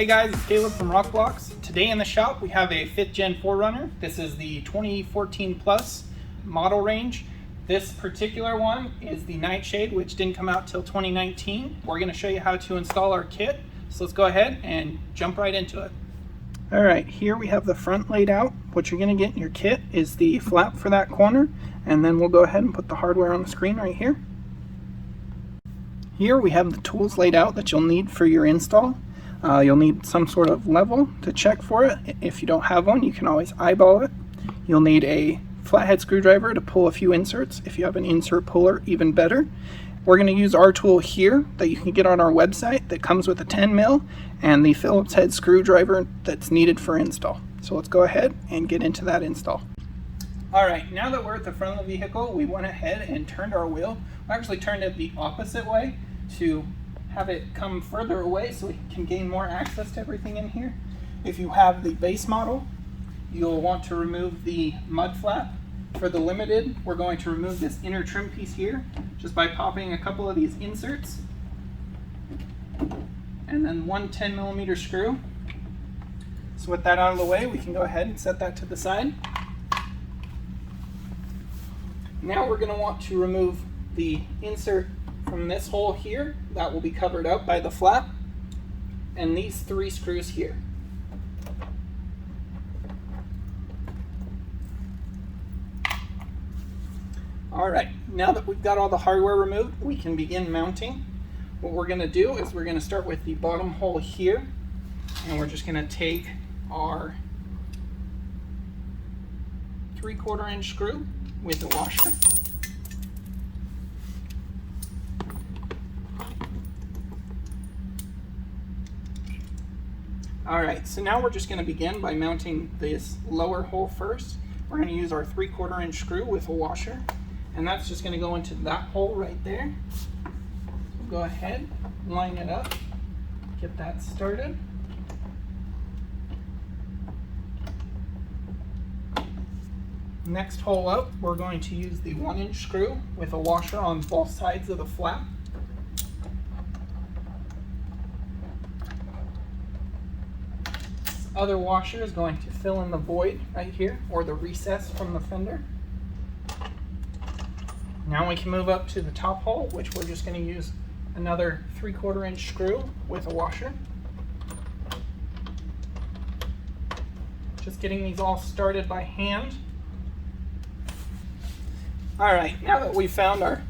Hey guys, it's Caleb from Rokblokz. Today in the shop we have a 5th gen 4runner. This is the 2014 plus model range. This particular one is the Nightshade, which didn't come out till 2019. We're going to show you how to install our kit. So let's go ahead and jump right into it. Alright, here we have the front laid out. What you're going to get in your kit is the flap for that corner, and then we'll go ahead and put the hardware on the screen right here. Here we have the tools laid out that you'll need for your install. You'll need some sort of level to check for it. If you don't have one, you can always eyeball it. You'll need a flathead screwdriver to pull a few inserts. If you have an insert puller, even better. We're going to use our tool here that you can get on our website that comes with a 10 mil and the Phillips head screwdriver that's needed for install. So let's go ahead and get into that install. Alright, now that we're at the front of the vehicle, we went ahead and turned our wheel. We actually turned it the opposite way to have it come further away so we can gain more access to everything in here. If you have the base model, you'll want to remove the mud flap. For the limited, we're going to remove this inner trim piece here just by popping a couple of these inserts and then one 10 millimeter screw. So with that out of the way, we can go ahead and set that to the side. Now we're going to want to remove the insert from this hole here. That will be covered up by the flap, and these 3 screws here. Alright, now that we've got all the hardware removed, we can begin mounting. What we're going to do is we're going to start with the bottom hole here, and we're just going to take our 3/4 inch screw with the washer. Alright, so now we're just going to begin by mounting this lower hole first. We're going to use our 3/4 inch screw with a washer, and that's just going to go into that hole right there. So go ahead, line it up, get that started. Next hole up, we're going to use the 1-inch screw with a washer on both sides of the flap. Other washer is going to fill in the void right here, or the recess from the fender. Now we can move up to the top hole, which we're just going to use another 3/4 inch screw with a washer. Just getting these all started by hand. Alright, now that we've found our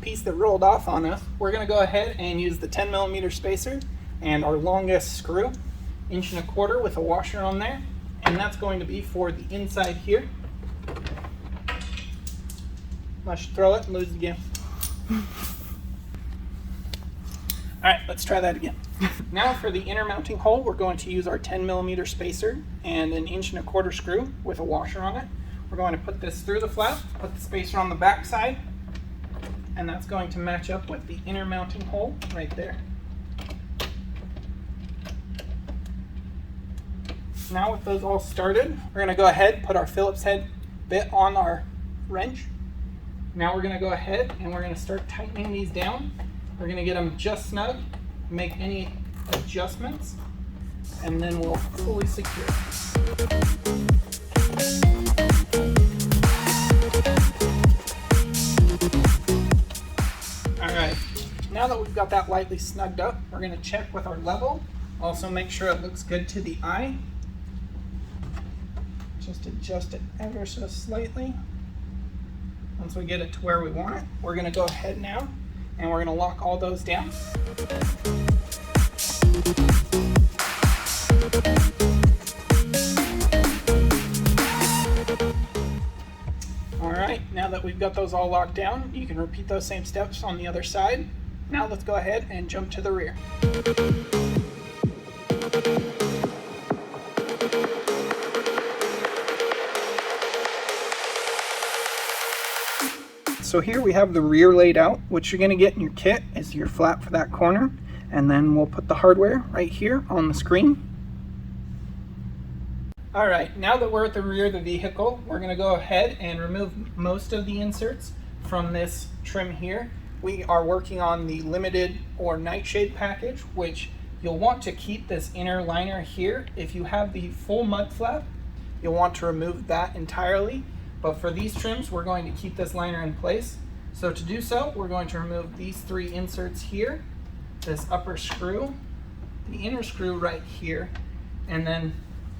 piece that rolled off on us, we're going to go ahead and use the 10 millimeter spacer and our longest screw, 1.25 inch with a washer on there, and that's going to be for the inside here. I should throw it and lose it again. Alright, let's try that again. Now for the inner mounting hole, we're going to use our 10 millimeter spacer and an 1.25 inch screw with a washer on it. We're going to put this through the flap, put the spacer on the back side, and that's going to match up with the inner mounting hole right there. Now with those all started, we're going to go ahead and put our Phillips head bit on our wrench. Now we're going to go ahead and we're going to start tightening these down. We're going to get them just snug, make any adjustments, and then we'll fully secure it. Alright, now that we've got that lightly snugged up, we're going to check with our level. Also make sure it looks good to the eye. Just adjust it ever so slightly. Once we get it to where we want it, we're going to go ahead now and we're going to lock all those down. Alright, now that we've got those all locked down, you can repeat those same steps on the other side. Now let's go ahead and jump to the rear. So here we have the rear laid out. What you're going to get in your kit is your flap for that corner, and then we'll put the hardware right here on the screen. Alright, now that we're at the rear of the vehicle, we're going to go ahead and remove most of the inserts from this trim here. We are working on the limited or Nightshade package, which You'll want to keep this inner liner here. If you have the full mud flap, you'll want to remove that entirely. But for these trims, we're going to keep this liner in place. So to do so, we're going to remove these 3 inserts here, this upper screw, the inner screw right here, and then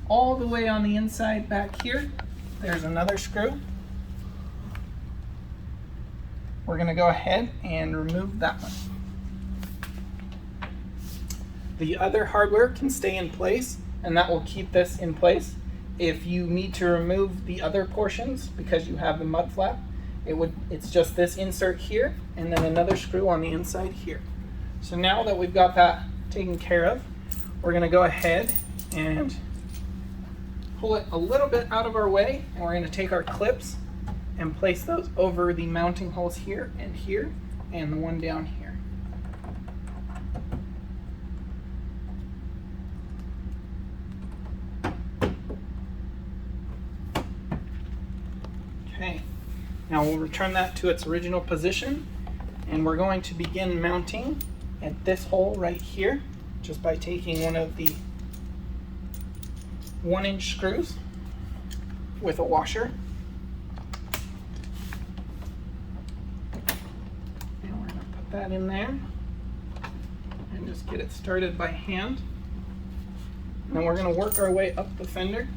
all the way on the inside back here, there's another screw. We're going to go ahead and remove that one. The other hardware can stay in place, and that will keep this in place. If you need to remove the other portions because you have the mud flap, it's just this insert here and then another screw on the inside here. So now that we've got that taken care of, we're going to go ahead and pull it a little bit out of our way, and we're going to take our clips and place those over the mounting holes here and the one down here. Okay, now we'll return that to its original position, and we're going to begin mounting at this hole right here just by taking one of the 1-inch screws with a washer. And we're going to put that in there and just get it started by hand. And then we're going to work our way up the fender.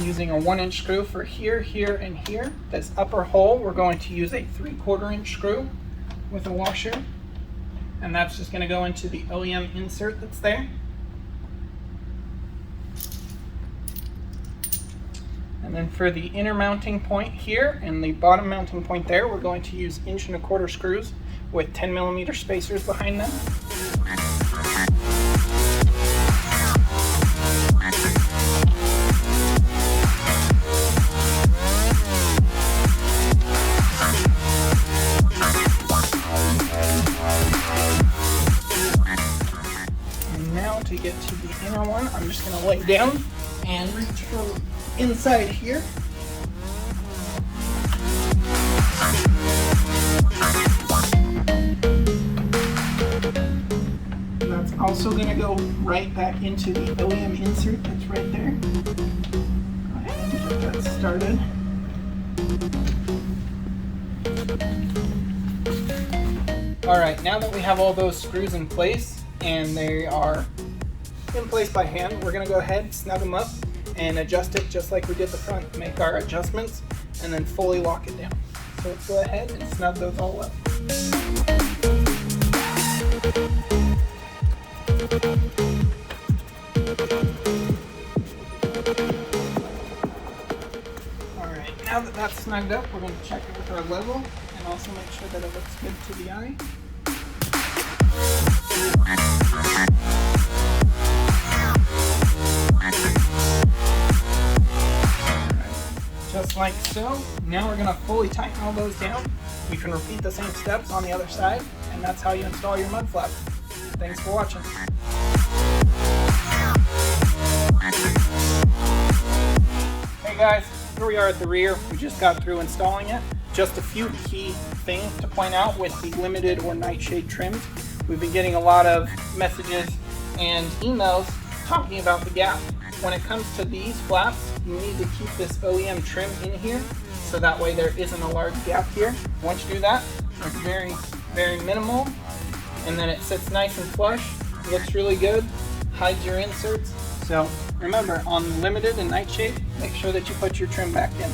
Using a 1-inch screw for here, here, and here. This upper hole, we're going to use a 3/4 inch screw with a washer, and that's just going to go into the OEM insert that's there. And then for the inner mounting point here and the bottom mounting point there, we're going to use 1.25" screws with 10mm spacers behind them. To get to the inner one, I'm just going to lay down and reach from inside here. And that's also going to go right back into the OEM insert that's right there. Go ahead and get that started. Alright, now that we have all those screws in place, and they are in place by hand, we're going to go ahead, snug them up, and adjust it just like we did the front. Make our adjustments, and then fully lock it down. So let's go ahead and snug those all up. Alright, now that that's snugged up, we're going to check it with our level, and also make sure that it looks good to the eye. Just like so. Now we're going to fully tighten all those down. You can repeat the same steps on the other side, and that's how you install your mud flap. Thanks for watching. Hey guys, here we are at the rear. We just got through installing it. Just a few key things to point out with the limited or nightshade trims. We've been getting a lot of messages and emails talking about the gap. When it comes to these flaps, you need to keep this OEM trim in here, so that way there isn't a large gap here. Once you do that, it's very, very minimal, and then it sits nice and flush, looks really good, hides your inserts. So remember, on limited and nightshade, make sure that you put your trim back in.